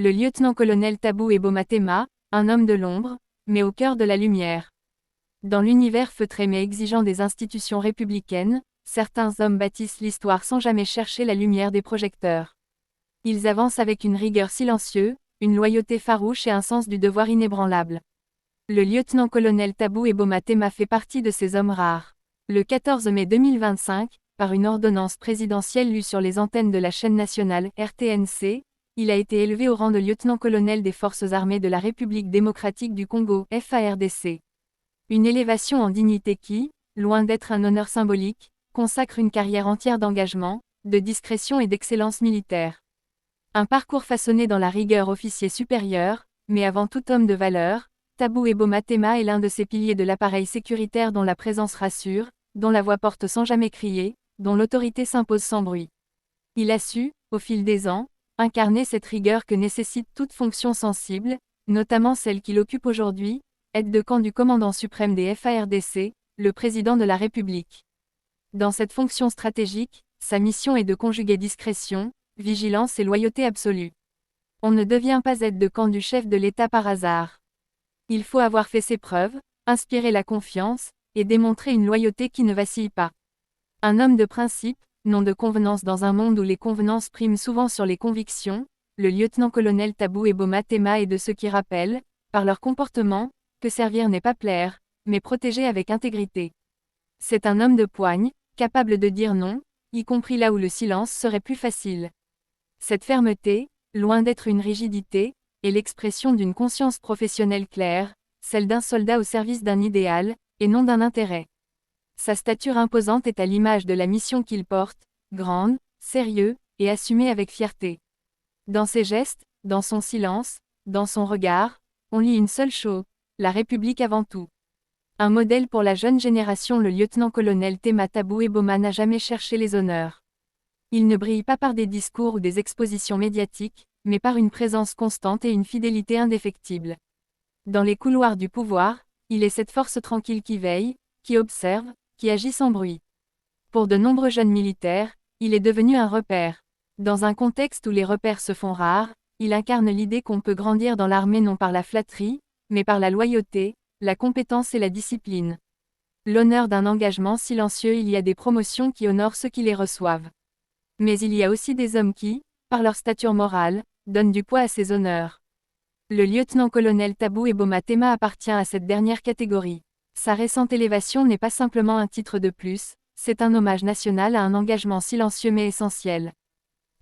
Le lieutenant-colonel Tabou Eboma Tema, un homme de l'ombre, mais au cœur de la lumière. Dans l'univers feutré mais exigeant des institutions républicaines, certains hommes bâtissent l'histoire sans jamais chercher la lumière des projecteurs. Ils avancent avec une rigueur silencieuse, une loyauté farouche et un sens du devoir inébranlable. Le lieutenant-colonel Tabou Eboma Tema fait partie de ces hommes rares. Le 14 mai 2025, par une ordonnance présidentielle lue sur les antennes de la chaîne nationale RTNC, il a été élevé au rang de lieutenant-colonel des Forces armées de la République démocratique du Congo, FARDC. Une élévation en dignité qui, loin d'être un honneur symbolique, consacre une carrière entière d'engagement, de discrétion et d'excellence militaire. Un parcours façonné dans la rigueur officier supérieur, mais avant tout homme de valeur, Tabou Eboma Tema est l'un de ces piliers de l'appareil sécuritaire dont la présence rassure, dont la voix porte sans jamais crier, dont l'autorité s'impose sans bruit. Il a su, au fil des ans, incarner cette rigueur que nécessite toute fonction sensible, notamment celle qu'il occupe aujourd'hui, aide de camp du commandant suprême des FARDC, le président de la République. Dans cette fonction stratégique, sa mission est de conjuguer discrétion, vigilance et loyauté absolue. On ne devient pas aide de camp du chef de l'État par hasard. Il faut avoir fait ses preuves, inspirer la confiance, et démontrer une loyauté qui ne vacille pas. Un homme de principe, non de convenance dans un monde où les convenances priment souvent sur les convictions, le lieutenant-colonel Tabou Eboma Tema est de ceux qui rappellent, par leur comportement, que servir n'est pas plaire, mais protéger avec intégrité. C'est un homme de poigne, capable de dire non, y compris là où le silence serait plus facile. Cette fermeté, loin d'être une rigidité, est l'expression d'une conscience professionnelle claire, celle d'un soldat au service d'un idéal, et non d'un intérêt. Sa stature imposante est à l'image de la mission qu'il porte, grande, sérieuse, et assumée avec fierté. Dans ses gestes, dans son silence, dans son regard, on lit une seule chose, la République avant tout. Un modèle pour la jeune génération. Le lieutenant-colonel Tema Tabou Eboma n'a jamais cherché les honneurs. Il ne brille pas par des discours ou des expositions médiatiques, mais par une présence constante et une fidélité indéfectible. Dans les couloirs du pouvoir, il est cette force tranquille qui veille, qui observe, qui agit sans bruit. Pour de nombreux jeunes militaires, il est devenu un repère. Dans un contexte où les repères se font rares, il incarne l'idée qu'on peut grandir dans l'armée non par la flatterie, mais par la loyauté, la compétence et la discipline. L'honneur d'un engagement silencieux. Il y a des promotions qui honorent ceux qui les reçoivent. Mais il y a aussi des hommes qui, par leur stature morale, donnent du poids à ces honneurs. Le lieutenant-colonel Tabou Eboma Tema appartient à cette dernière catégorie. Sa récente élévation n'est pas simplement un titre de plus, c'est un hommage national à un engagement silencieux mais essentiel.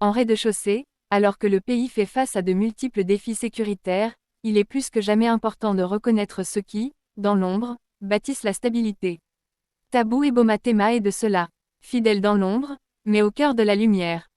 En rez-de-chaussée, alors que le pays fait face à de multiples défis sécuritaires, il est plus que jamais important de reconnaître ceux qui, dans l'ombre, bâtissent la stabilité. Tabou Eboma Tema est de cela. Fidèle dans l'ombre, mais au cœur de la lumière.